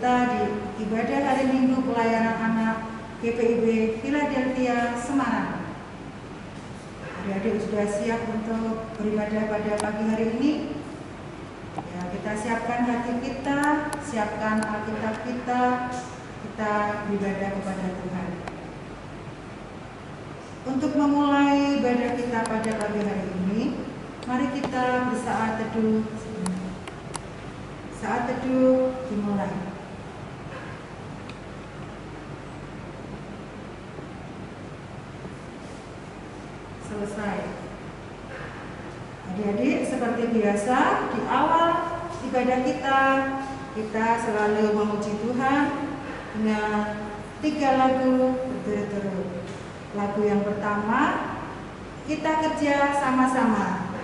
kita di ibadah hari Minggu pelayanan anak GPIB Philadelphia Semarang. Adik-adik sudah siap untuk beribadah pada pagi hari ini? Ya, kita siapkan hati kita, siapkan Alkitab kita beribadah kepada Tuhan. Untuk memulai ibadah kita pada pagi hari ini, mari kita bersaat teduh. Saat teduh dimulai. Selesai. Adik-adik, seperti biasa di awal ibadah kita selalu memuji Tuhan dengan 3 lagu berturut-turut. Lagu yang pertama, kita kerja sama-sama.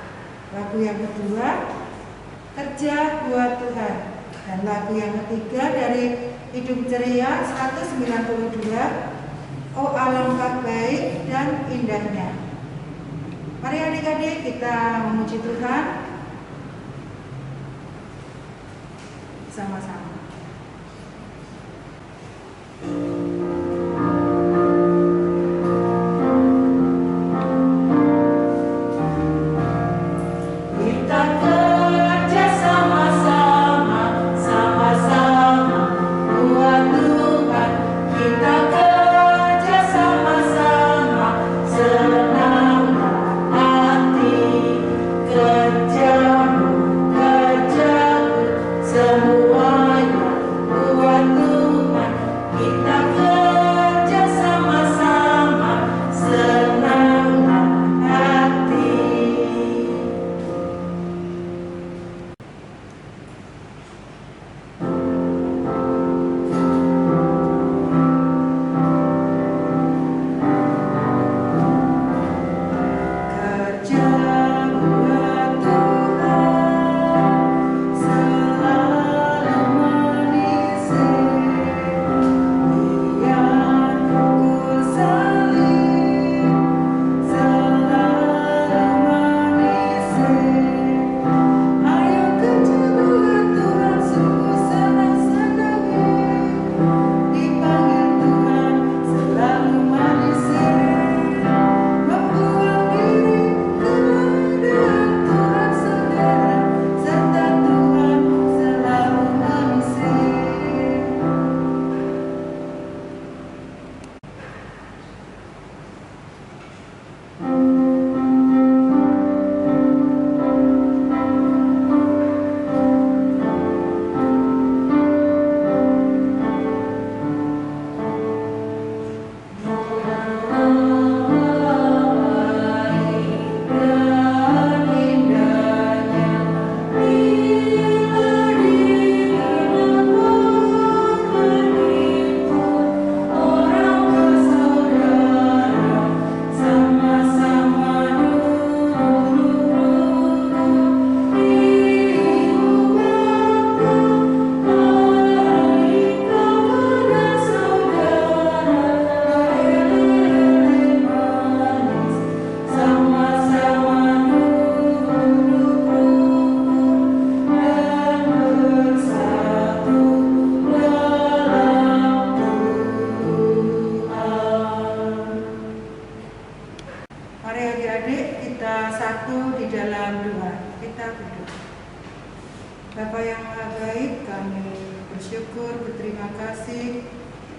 Lagu yang kedua, kerja buat Tuhan. Dan lagu yang ketiga dari Hidup Ceria 192, Oh alangkah baik dan indahnya. Mari adik-adik kita memuji Tuhan sama-sama. Bapa yang Maha Baik, kami bersyukur, berterima kasih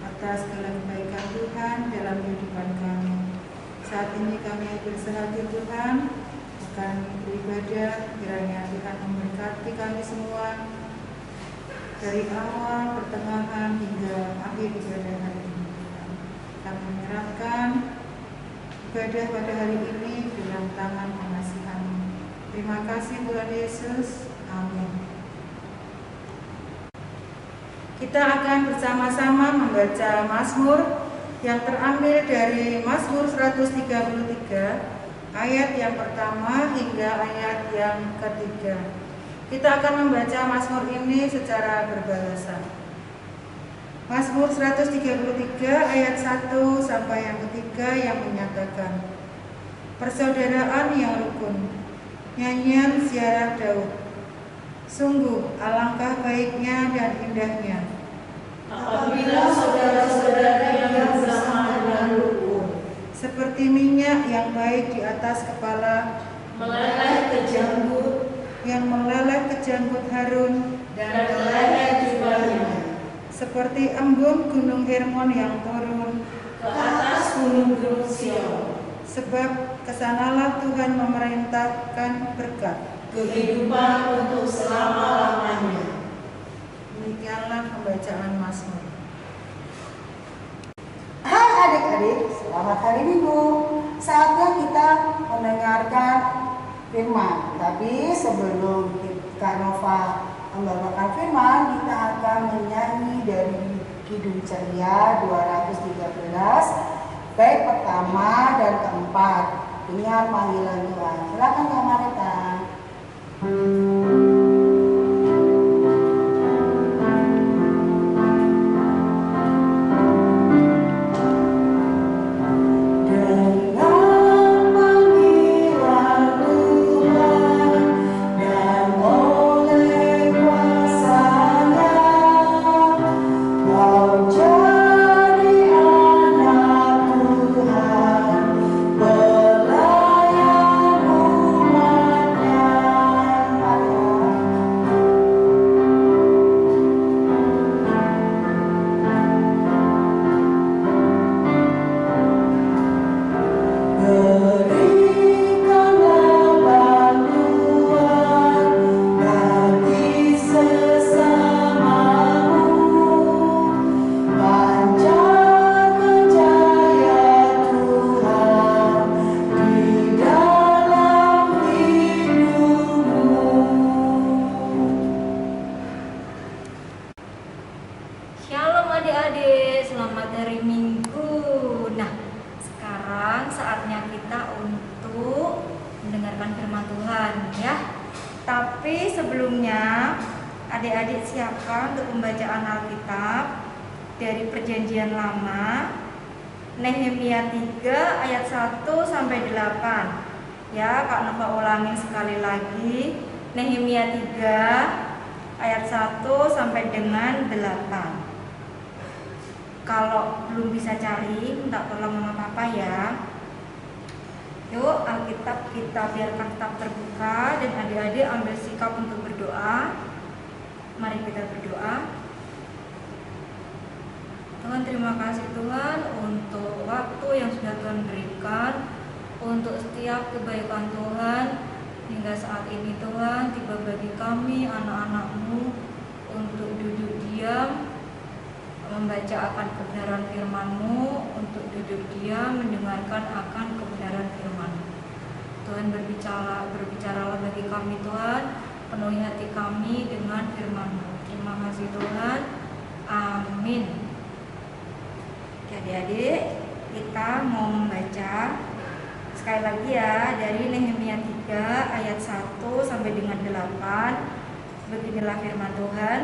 atas segala kebaikan Tuhan dalam kehidupan kami. Saat ini kami bersehati Tuhan akan beribadah, kiranya Tuhan memberkati kami semua dari awal, pertengahan hingga akhir ibadah hari ini. Kami menyerahkan ibadah pada hari ini dalam tangan pengasihan-Mu. Terima kasih Tuhan Yesus. Amin. Kita akan bersama-sama membaca Mazmur yang terambil dari Mazmur 133 ayat yang pertama hingga ayat yang ketiga. Kita akan membaca Mazmur ini secara berbahasa. Mazmur 133 ayat 1 sampai yang ketiga yang menyatakan, persaudaraan yang rukun, nyanyian ziarah Daud. Sungguh alangkah baiknya dan indahnya seperti minyak yang baik di atas kepala, meleleh ke janggut, yang meleleh ke janggut Harun, dan ke leher jubahnya, seperti embun gunung Hermon yang turun ke atas gunung-gunung Sion. Sebab kesanalah Tuhan memerintahkan berkat, kehidupan untuk selama-lamanya. Demikianlah pembacaan Mazmur. Hai adik-adik, selamat hari Minggu. Saatnya kita mendengarkan firman. Tapi sebelum Kak Nova membawakan firman, kita akan menyanyi dari Kidung Ceria 213, bait pertama dan keempat. Dengar panggilan Tuhan. Silakan Kak Marita. Shalom adik-adik, selamat hari Minggu. Nah, sekarang saatnya kita untuk mendengarkan firman Tuhan ya. Tapi sebelumnya adik-adik siapkan untuk pembacaan Alkitab dari Perjanjian Lama, Nehemia 3 ayat 1 sampai 8. Ya, Kak Nova ulangin sekali lagi. Nehemia 3 ayat 1 sampai dengan 8. Kalau belum bisa cari, minta tolong mama papa ya. Yuk, Alkitab kita biarkan tetap terbuka dan adik-adik ambil sikap untuk berdoa. Mari kita berdoa. Tuhan, terima kasih Tuhan untuk waktu yang sudah Tuhan berikan, untuk setiap kebaikan Tuhan hingga saat ini Tuhan. Tiba bagi kami anak-anak-Mu untuk duduk diam, membaca akan kebenaran firman-Mu, untuk duduk diam mendengarkan akan kebenaran firman-Mu. Tuhan berbicaralah bagi kami Tuhan, penuhi hati kami dengan firman-Mu. Terima kasih Tuhan, amin. Oke adik-adik, kita mau membaca sekali lagi ya dari Nehemia 3 ayat 1 sampai dengan 8. Beginilah firman Tuhan.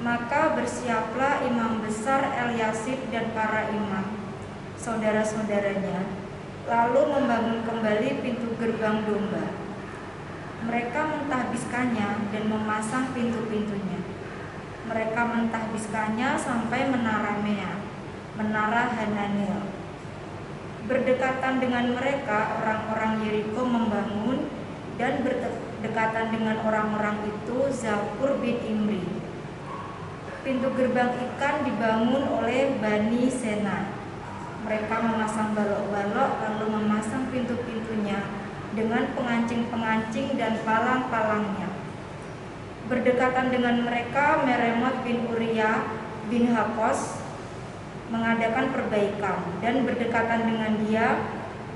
Maka bersiaplah imam besar Eliasib dan para imam, saudara-saudaranya, lalu membangun kembali pintu gerbang domba. Mereka mentahbiskannya dan memasang pintu-pintunya. Mereka mentahbiskannya sampai menara Mea, menara Hananiel. Berdekatan dengan mereka orang-orang Yeriko membangun, dan berdekatan dengan orang-orang itu Zakur bin Imri. Pintu gerbang ikan dibangun oleh Bani Sena. Mereka memasang balok-balok lalu memasang pintu-pintunya dengan pengancing-pengancing dan palang-palangnya. Berdekatan dengan mereka Meremot bin Uriah bin Hakos mengadakan perbaikan, dan berdekatan dengan dia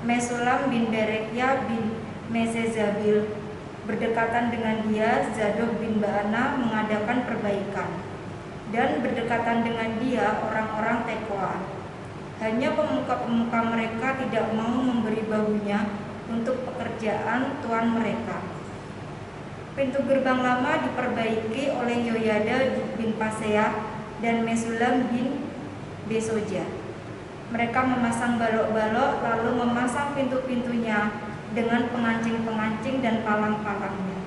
Mesulam bin Berekia bin Mesezabil. Berdekatan dengan dia Zadok bin Baana mengadakan perbaikan, dan berdekatan dengan dia orang-orang Tekoa. Hanya pemuka-pemuka mereka tidak mau memberi bahunya untuk pekerjaan tuan mereka. Pintu gerbang lama diperbaiki oleh Yoyada bin Paseah dan Mesulam bin Besoja. Mereka memasang balok-balok lalu memasang pintu-pintunya dengan pengancing-pengancing dan palang-palangnya.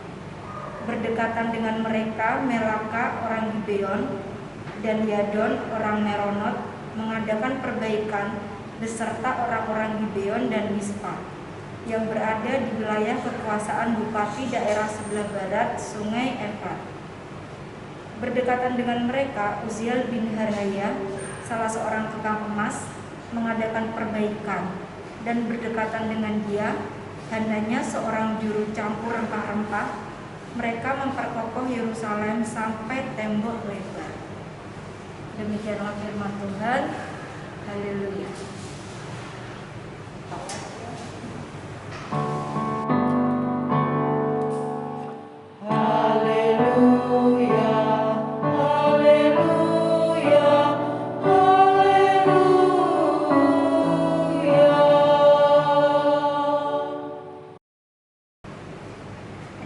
Berdekatan dengan mereka Melaka orang Gibeon dan Yadon orang Meronot mengadakan perbaikan, beserta orang-orang Gibeon dan Mispa yang berada di wilayah kekuasaan bupati daerah sebelah barat Sungai Efrat. Berdekatan dengan mereka, Uziel bin Harhaya, salah seorang tukang emas, mengadakan perbaikan, dan berdekatan dengan dia, Hananya, seorang juru campur rempah-rempah. Mereka memperkokoh Yerusalem sampai tembok lebar. Demikianlah firman Tuhan. Haleluya.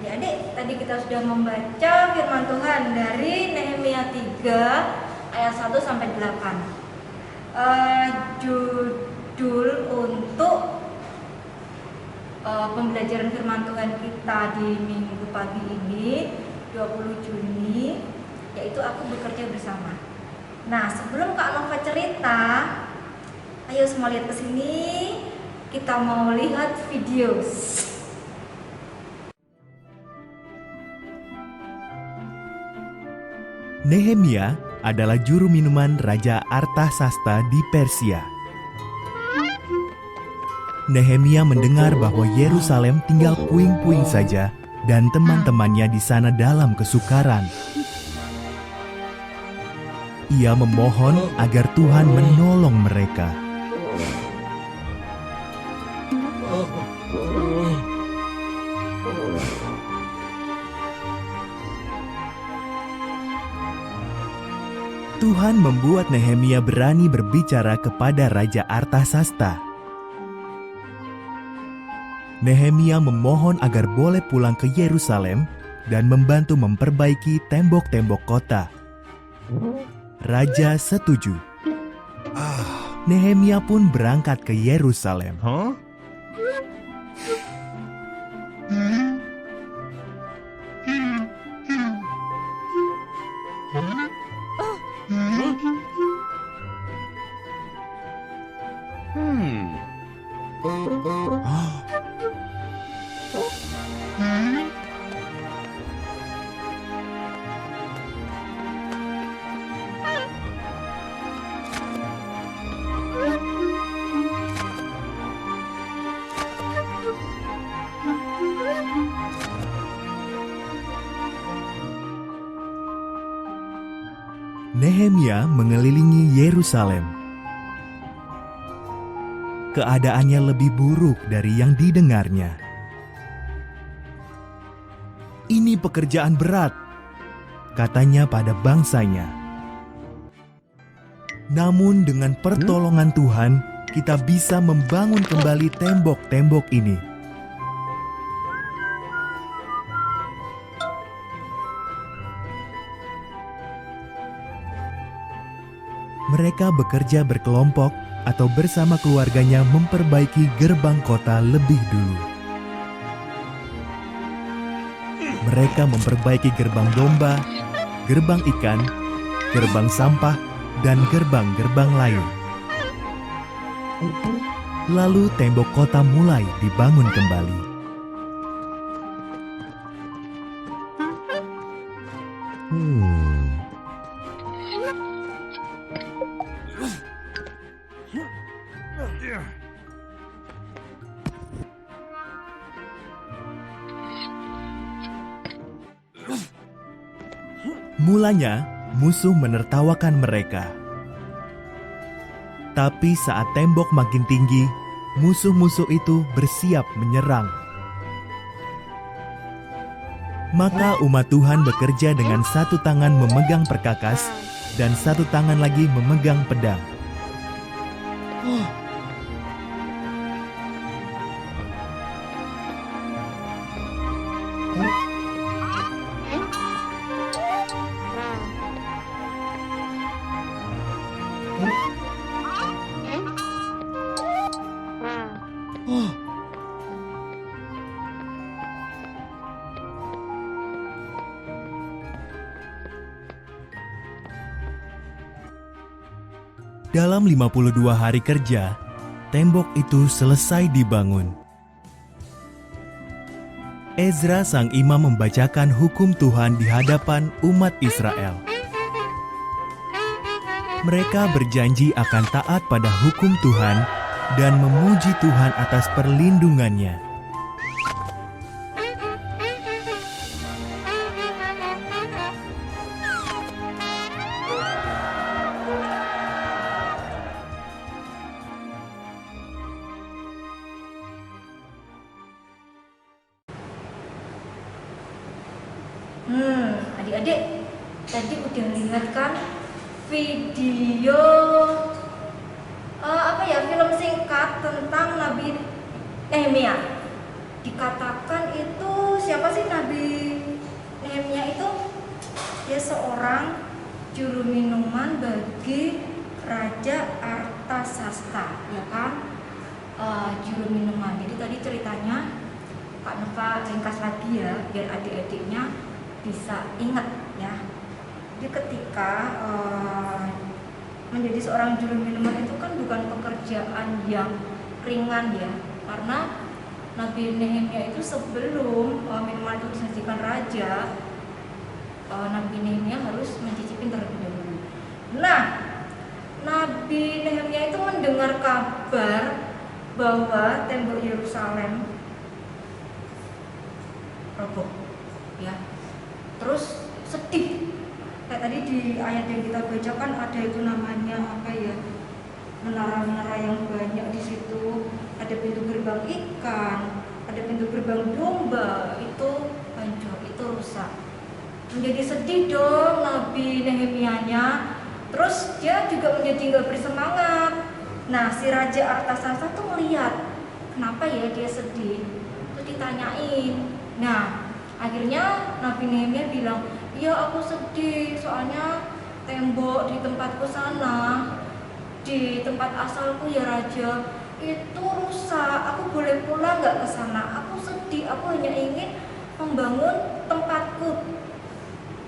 Adik-adik, tadi kita sudah membaca firman Tuhan dari Nehemia 3 ayat 1 sampai 8. Judul untuk pembelajaran firman Tuhan kita di minggu pagi ini 20 Juni yaitu Aku Bekerja Bersama. Nah, sebelum Kak Nova cerita, ayo semua lihat ke sini. Kita mau lihat video. Nehemia adalah juru minuman Raja Artasasta di Persia. Nehemia mendengar bahwa Yerusalem tinggal puing-puing saja dan teman-temannya di sana dalam kesukaran. Ia memohon agar Tuhan menolong mereka. Tuhan membuat Nehemia berani berbicara kepada Raja Artasasta. Nehemia memohon agar boleh pulang ke Yerusalem dan membantu memperbaiki tembok-tembok kota. Raja setuju. Nehemia pun berangkat ke Yerusalem. Nehemia mengelilingi Yerusalem. Keadaannya lebih buruk dari yang didengarnya. Ini pekerjaan berat, katanya pada bangsanya. Namun dengan pertolongan Tuhan, kita bisa membangun kembali tembok-tembok ini. Mereka bekerja berkelompok atau bersama keluarganya memperbaiki gerbang kota lebih dulu. Mereka memperbaiki gerbang domba, gerbang ikan, gerbang sampah, dan gerbang-gerbang lain. Lalu tembok kota mulai dibangun kembali. Mulanya, musuh menertawakan mereka. Tapi saat tembok makin tinggi, musuh-musuh itu bersiap menyerang. Maka umat Tuhan bekerja dengan satu tangan memegang perkakas dan satu tangan lagi memegang pedang. Dalam 52 hari kerja, tembok itu selesai dibangun. Ezra sang imam membacakan hukum Tuhan di hadapan umat Israel. Mereka berjanji akan taat pada hukum Tuhan dan memuji Tuhan atas perlindungannya. Adik-adik tadi udah lihat kan video film singkat tentang Nabi Nehemia. Dikatakan itu siapa sih Nabi Nehemia itu? Dia seorang juru minuman bagi Raja Artasasta, ya kan? Juru minuman. Jadi tadi ceritanya Kak Nova ringkas lagi ya, biar adik-adiknya bisa ingat ya. Jadi ketika menjadi seorang juru minuman itu kan bukan pekerjaan yang ringan ya, karena Nabi Nehemia itu sebelum minuman itu disajikan raja, Nabi Nehemia harus mencicipi terlebih dahulu. Nah, Nabi Nehemia itu mendengar kabar bahwa tembok Yerusalem roboh ya. Terus sedih. Kayak tadi di ayat yang kita bacakan ada itu namanya menara-menara yang banyak di situ, ada pintu gerbang ikan, ada pintu gerbang domba, itu hancur, itu rusak. Menjadi sedih dong Nabi Nehemianya. Terus dia juga menjadi nggak bersemangat. Nah, si Raja Artasasta tuh melihat kenapa ya dia sedih, terus ditanyain. Nah, akhirnya Nabi Nehemia bilang, iya aku sedih soalnya tembok di tempatku sana, di tempat asalku ya Raja, itu rusak. Aku boleh pulang nggak ke sana? Aku sedih, aku hanya ingin membangun tempatku.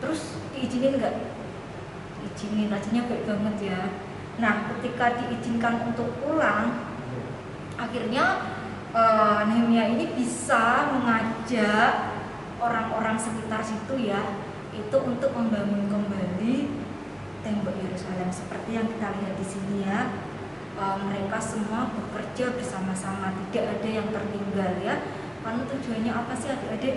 Terus diizinin nggak? Izinin, rajanya baik banget ya. Nah, ketika diizinkan untuk pulang, akhirnya Nehemia ini bisa mengajak orang-orang sekitar situ ya, itu untuk membangun kembali tembok Yerusalem seperti yang kita lihat di sini ya. Mereka semua bekerja bersama-sama, tidak ada yang tertinggal ya. Karena tujuannya apa sih adik-adik?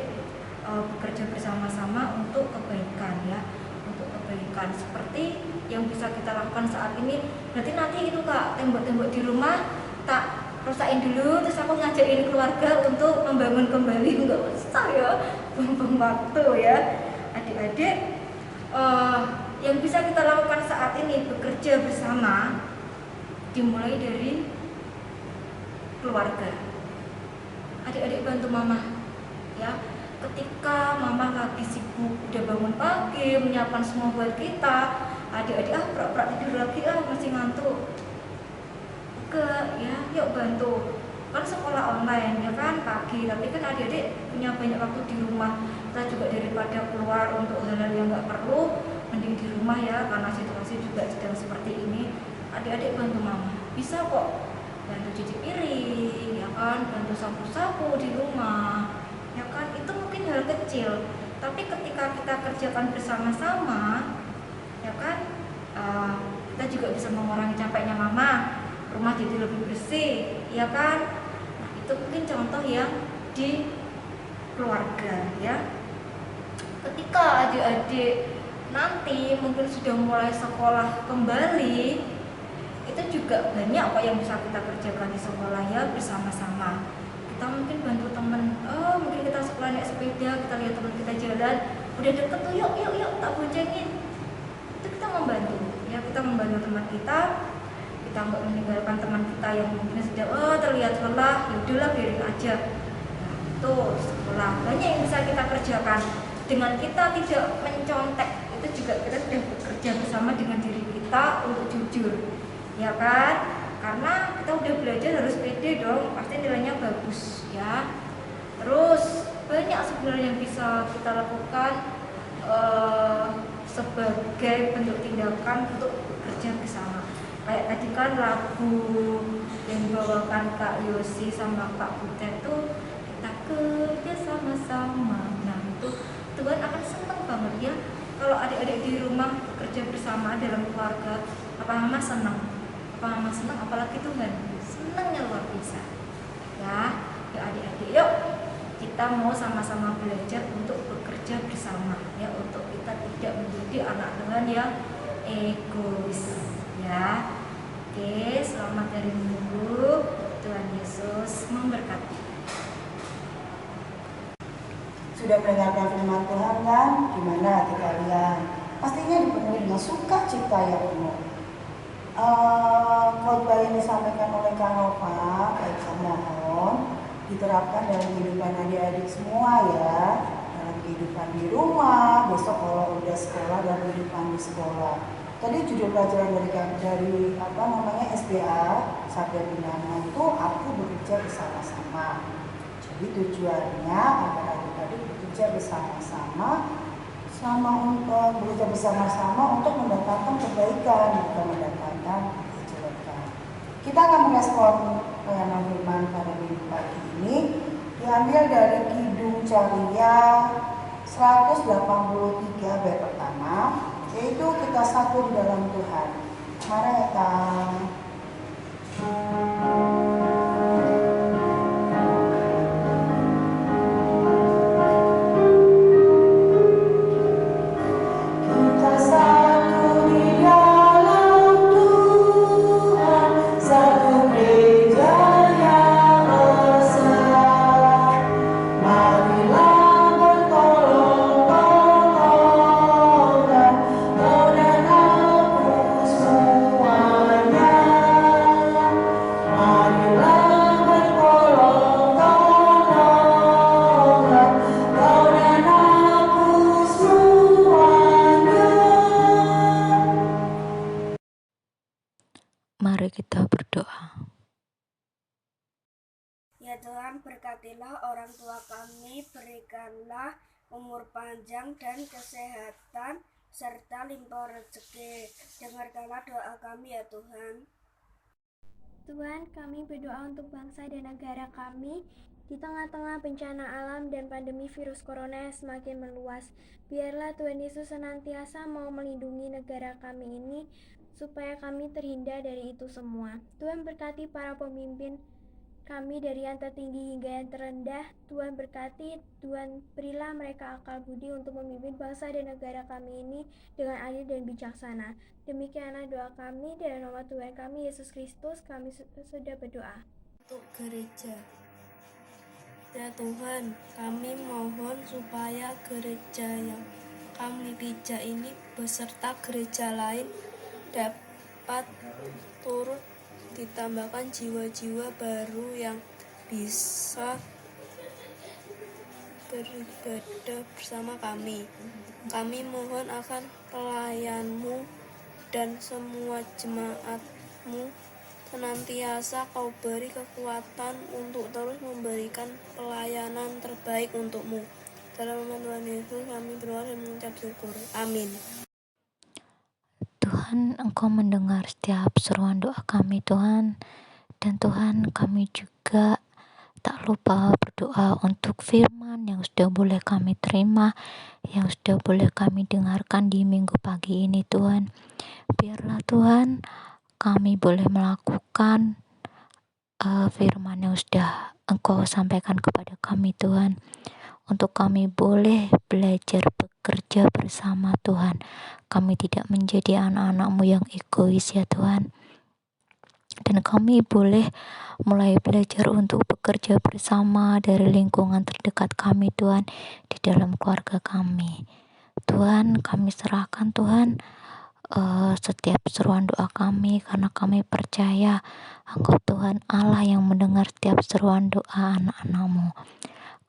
Bekerja bersama-sama untuk kebaikan ya, untuk kebaikan seperti yang bisa kita lakukan saat ini. Berarti nanti itu Kak, tembok-tembok di rumah tak rusakin dulu, terus aku ngajakin keluarga untuk membangun kembali, nggak usah ya, buang-buang waktu ya. Adik-adik, yang bisa kita lakukan saat ini bekerja bersama dimulai dari keluarga. Adik-adik bantu mama ya. Ketika mama lagi sibuk udah bangun pagi menyiapkan semua buat kita, adik-adik pura-pura tidur lagi, masih ngantuk, ya yuk bantu. Kan sekolah online ya kan pagi, tapi kan adik-adik punya banyak waktu di rumah. Kita juga daripada keluar untuk hal-hal yang nggak perlu, mending di rumah ya, karena situasi juga sedang seperti ini. Adik-adik bantu mama, bisa kok bantu cuci piring ya kan, bantu sapu-sapu di rumah ya kan. Itu mungkin hal kecil, tapi ketika kita kerjakan bersama-sama ya kan, kita juga bisa mengurangi capeknya mama, rumah jadi lebih bersih ya kan. Nah, itu mungkin contoh yang di keluarga ya. Ketika adik-adik nanti mungkin sudah mulai sekolah kembali, itu juga banyak apa yang bisa kita kerjakan di sekolah ya, bersama-sama. Kita mungkin bantu teman, mungkin kita sekolah naik sepeda, kita lihat teman kita jalan udah deket tuh, yuk tak boncengin. Itu kita membantu ya, kita membantu teman kita nggak meninggalkan teman kita yang mungkin sudah terlihat lelah, ya udahlah biarin aja. Nah, itu sekolah banyak yang bisa kita kerjakan dengan kita tidak mencontek. Itu juga kita sudah bekerja bersama dengan diri kita untuk jujur ya kan, karena kita udah belajar harus pede dong, pasti nilainya bagus ya. Terus banyak sebenarnya yang bisa kita lakukan sebagai bentuk tindakan untuk bekerja bersama. Kayak tadi kan lagu yang dibawakan Kak Yosi sama Kak Butet tuh kita kerja sama-sama. Nah itu Tuhan akan senang banget ya kalau adik-adik di rumah kerja bersama dalam keluarga. Apa mama senang? Apa mama senang? Apalagi Tuhan senangnya luar biasa. Ya, yuk adik-adik, yuk kita mau sama-sama belajar untuk bekerja bersama ya, untuk kita tidak menjadi anak Tuhan yang egois ya. Oke, selamat hari Minggu. Tuhan Yesus memberkati. Sudah mendengarkan firman Tuhan kan? Gimana hati kalian? Pastinya dipenuhi dengan sukacita yang penuh. Khotbah yang disampaikan oleh Kak Nova, Kak mohon diterapkan dalam kehidupan adik-adik semua ya, dalam kehidupan di rumah, besok kalau udah sekolah dan kehidupan di sekolah. Tadi judul pelajaran dari SBA Sabda Binana itu aku bekerja bersama-sama. Jadi tujuannya agar adik-adik bekerja bersama-sama untuk mendatangkan kebaikan, bukan mendatangkan kejelekan. Kita akan merespon pelayanan firman pada minggu pagi ini diambil dari Kidung Caria 183 bait pertama, yaitu kita satu di dalam Tuhan. Mari kita Mari kita berdoa. Ya Tuhan, berkatilah orang tua kami, berikanlah umur panjang dan kesehatan, serta limpah rezeki. Dengarkanlah doa kami ya Tuhan. Tuhan, kami berdoa untuk bangsa dan negara kami. Di tengah-tengah bencana alam dan pandemi virus corona yang semakin meluas, biarlah Tuhan Yesus senantiasa mau melindungi negara kami ini, supaya kami terhindar dari itu semua. Tuhan berkati para pemimpin kami dari yang tertinggi hingga yang terendah. Tuhan berkati, Tuhan berilah mereka akal budi untuk memimpin bangsa dan negara kami ini dengan adil dan bijaksana. Demikianlah doa kami, dalam nama Tuhan kami Yesus Kristus kami sudah berdoa. Untuk gereja, ya Tuhan, kami mohon supaya gereja yang kami pijak ini beserta gereja lain dapat turut ditambahkan jiwa-jiwa baru yang bisa beribadah bersama kami. Kami mohon akan pelayan-Mu dan semua jemaat-Mu senantiasa Kau beri kekuatan untuk terus memberikan pelayanan terbaik untuk-Mu. Dalam nama Tuhan Yesus kami berdoa dan mengucap syukur. Amin. Tuhan, Engkau mendengar setiap seruan doa kami Tuhan. Dan Tuhan, kami juga tak lupa berdoa untuk firman yang sudah boleh kami terima, yang sudah boleh kami dengarkan di minggu pagi ini Tuhan. Biarlah Tuhan, kami boleh melakukan firman yang sudah Engkau sampaikan kepada kami Tuhan. Untuk kami boleh belajar bekerja bersama Tuhan. Kami tidak menjadi anak-anak-Mu yang egois ya Tuhan. Dan kami boleh mulai belajar untuk bekerja bersama dari lingkungan terdekat kami Tuhan, di dalam keluarga kami. Tuhan, kami serahkan Tuhan setiap seruan doa kami, karena kami percaya Engkau Tuhan Allah yang mendengar setiap seruan doa anak-anak-Mu.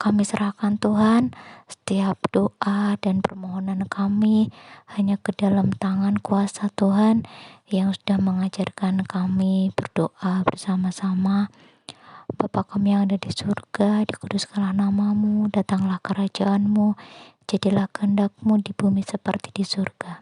Kami serahkan Tuhan setiap doa dan permohonan kami hanya ke dalam tangan kuasa Tuhan yang sudah mengajarkan kami berdoa bersama-sama. Bapa kami yang ada di surga, dikuduskanlah nama-Mu, datanglah kerajaan-Mu, jadilah kehendak-Mu di bumi seperti di surga.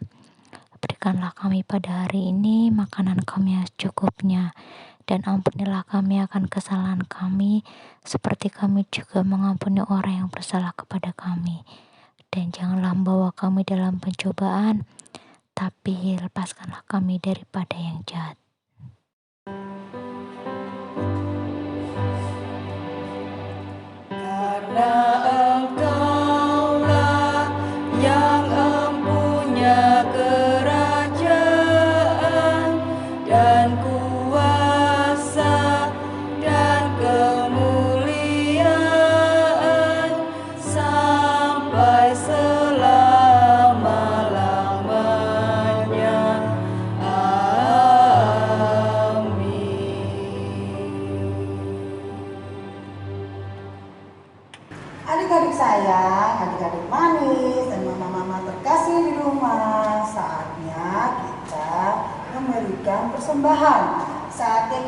Berikanlah kami pada hari ini makanan kami yang secukupnya, dan ampunilah kami akan kesalahan kami, seperti kami juga mengampuni orang yang bersalah kepada kami. Dan janganlah membawa kami dalam pencobaan, tapi lepaskanlah kami daripada yang jahat. Karena Engkaulah yang empunya kerajaan dan kuasa dan kemuliaan sampai selama-lamanya. Adik-adik sayang, adik-adik manis, dan mama-mama terkasih di rumah, saatnya kita memberikan persembahan. Saatnya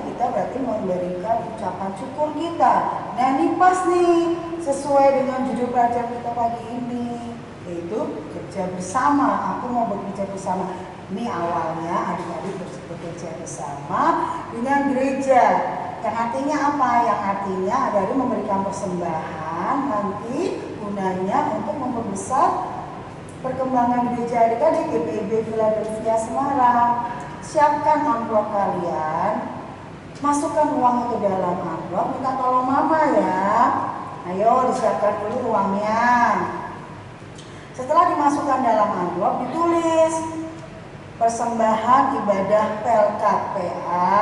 kita berarti memberikan ucapan syukur kita. Nah ini pas nih, sesuai dengan judul pelajaran kita pagi ini, yaitu kerja bersama. Aku mau bekerja bersama. Ini awalnya adik-adik bekerja bersama dengan gereja. Yang artinya apa? Yang artinya dari memberikan persembahan nanti gunanya untuk memperbesar perkembangan gereja adik-adik GPIB Philadelphia Semarang. Siapkan amplop kalian, masukkan uangnya ke dalam amplop, minta tolong mama ya. Ayo disiapkan dulu uangnya. Setelah dimasukkan dalam amplop, ditulis persembahan ibadah PLKPA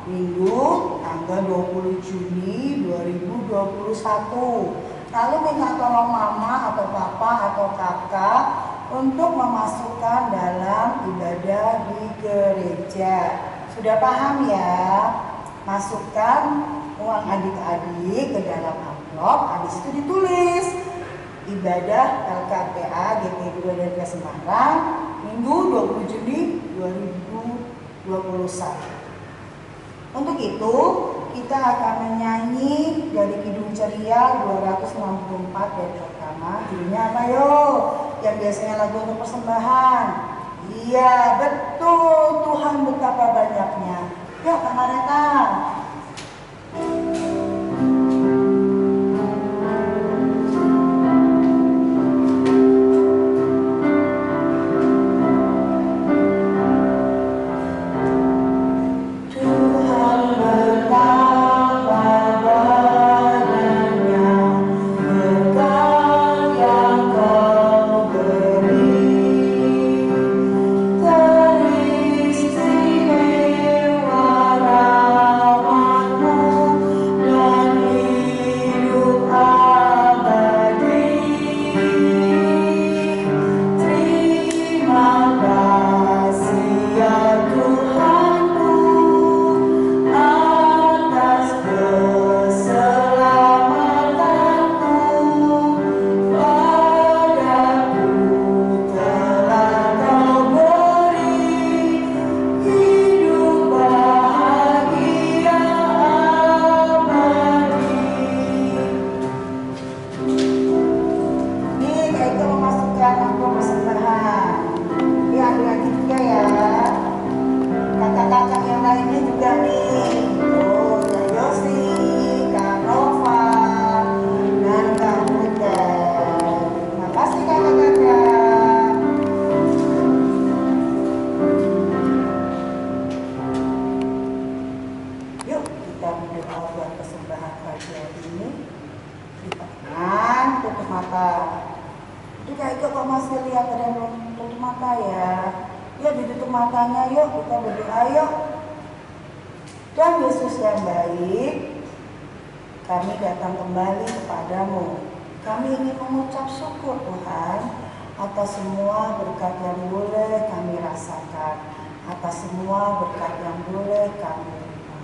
Minggu tanggal 20 Juni 2021. Lalu minta tolong mama atau papa atau kakak untuk memasukkan dalam ibadah di gereja. Sudah paham ya? Masukkan uang adik-adik ke dalam amplop, habis itu ditulis ibadah LKPA GPIB Philadelphia Semarang Minggu 20 Juni 2021. Untuk itu, kita akan menyanyi dari Kidung Ceria 264 dari pertama. Judulnya apa yo? Yang biasanya lagu untuk persembahan. Iya, betul. Tuhan betapa banyaknya. Yuk, Kamareta. Tuhan Yesus yang baik, kami datang kembali kepadamu. Kami ingin mengucap syukur Tuhan atas semua berkat yang boleh kami rasakan, atas semua berkat yang boleh kami terima.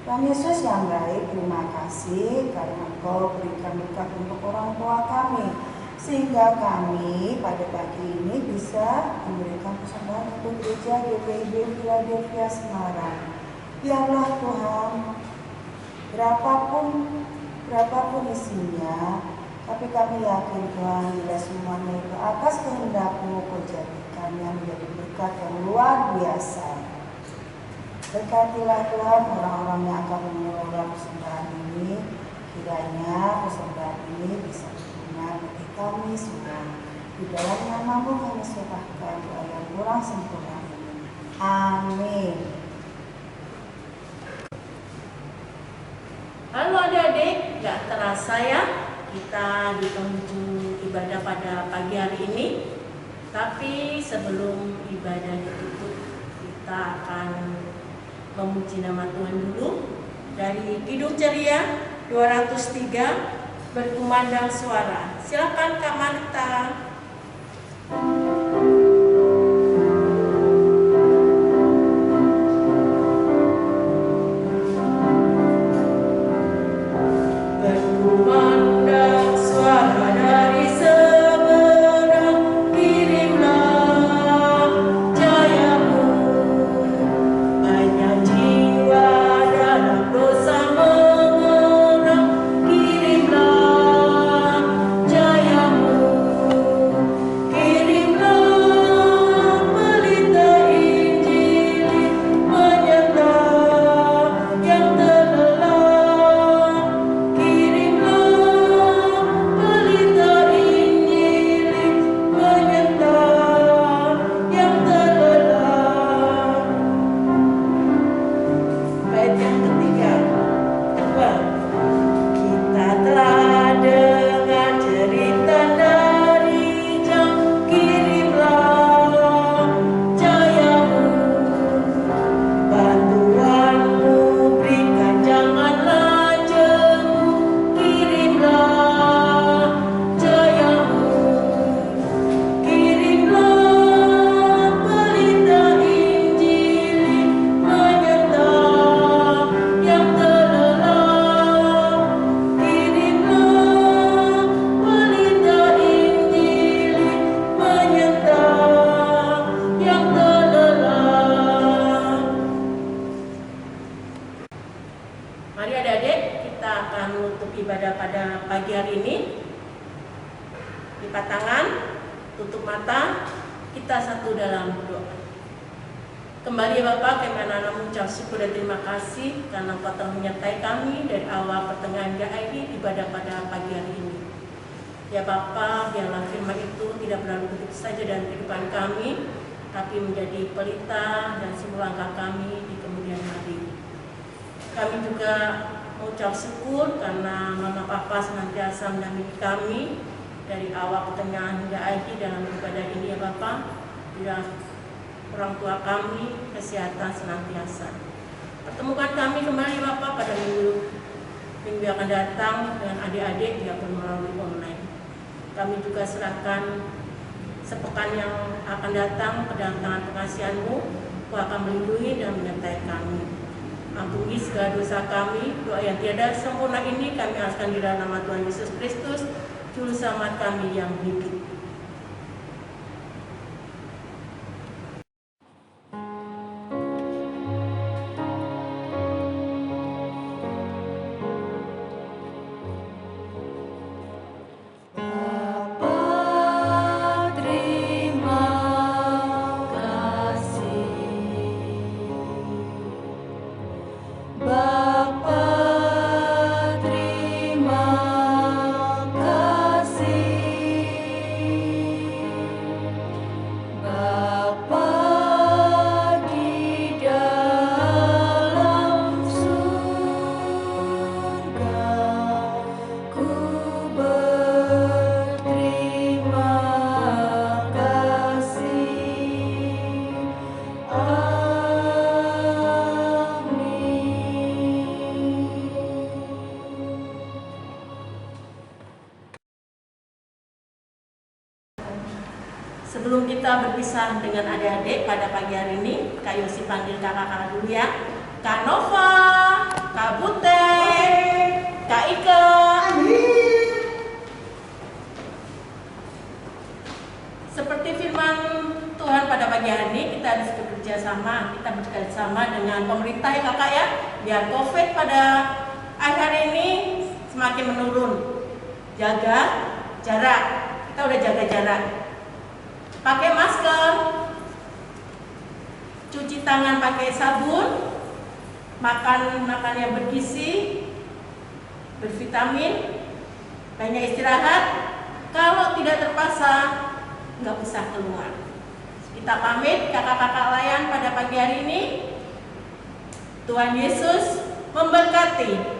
Tuhan Yesus yang baik, terima kasih karena Engkau berikan berkat untuk orang tua kami, sehingga kami pada pagi ini bisa memberikan persembahan untuk gereja GPIB Philadelphia Semarang. Biarlah Tuhan, berapapun isinya, Tapi kami yakin Tuhan, bila semuanya itu atas kehendak-Mu Kau jadikannya menjadi berkat yang luar biasa. Berkatilah Tuhan orang-orang yang akan mengelola persembahan ini, kiranya persembahan ini bisa berguna bagi kami semua. Di dalam nama-Mu kami serahkan doa yang kurang sempurna ini. Amin. Halo adik-adik, gak terasa ya kita di penghujung ibadah pada pagi hari ini. Tapi sebelum ibadah ditutup, kita akan memuji nama Tuhan dulu. Dari Kidung Ceria 203, Berkumandang Suara. Silakan Kak Marta. Berkumandang suara dari seberang, kirimlah jayamu. Banyak jiwa dalam dosa mengerang, kirimlah jayamu. Kirimlah pelita Injil menyertai yang terlelah. Kirimlah pelita Injil menyertai yang terlelah. Bait yang ketiga, kedua. Kita telah dengar cerita dari jauh, kirimlah jayamu. Bantuanmu berikan, janganlah jemu, kirimlah jayamu. Kirimlah pelita Injil menyertai yang terlelah. Kirimlah pelita Injil menyertai yang terlelah. Mari adik-adik, kita akan menutup ibadah pada pagi hari ini. Lipat tangan, tutup mata, kita satu dalam doa. Kembali ya Bapak, kami anak-anak mengucap syukur dan terima kasih karena Engkau telah menyertai kami dari awal pertengahan GAI ibadah pada pagi hari ini. Ya Bapak, biarlah firman itu tidak berlalu begitu saja dalam kehidupan kami, tapi menjadi pelita dan sumber langkah kami di kemudian hari. Kami juga mengucap syukur karena Mama Papa senantiasa mendampingi kami dari awal pertengahan hingga akhir dalam ibadah ini ya Bapak. Biar orang tua kami kesehatan senantiasa. Pertemukan kami kembali Bapak pada minggu yang akan datang dengan adik-adik biarpun melalui online. Kami juga serahkan sepekan yang akan datang ke dalam tangan pengasihan-Mu. Engkau akan melindungi dan menyertai kami. Ampuni segala dosa kami. Doa yang tiada sempurna ini kami alaskan di dalam nama Tuhan Yesus Kristus, Juru Selamat kami yang hidup. Sebelum kita berpisah dengan adik-adik pada pagi hari ini, Kak Yosi panggil kakak-kakak dulu ya. Kak Nova, Kak Butet, Kak Ike. Seperti firman Tuhan pada pagi hari ini, kita harus bekerja sama. Kita bekerja sama dengan pemerintah ya kakak ya, biar COVID pada akhir hari ini semakin menurun. jaga jarak. Kita udah jaga jarak. Pakai masker, cuci tangan pakai sabun, makan yang bergizi, bervitamin, banyak istirahat. Kalau tidak terpaksa, nggak usah keluar. Kita pamit kakak-kakak layan pada pagi hari ini. Tuhan Yesus memberkati.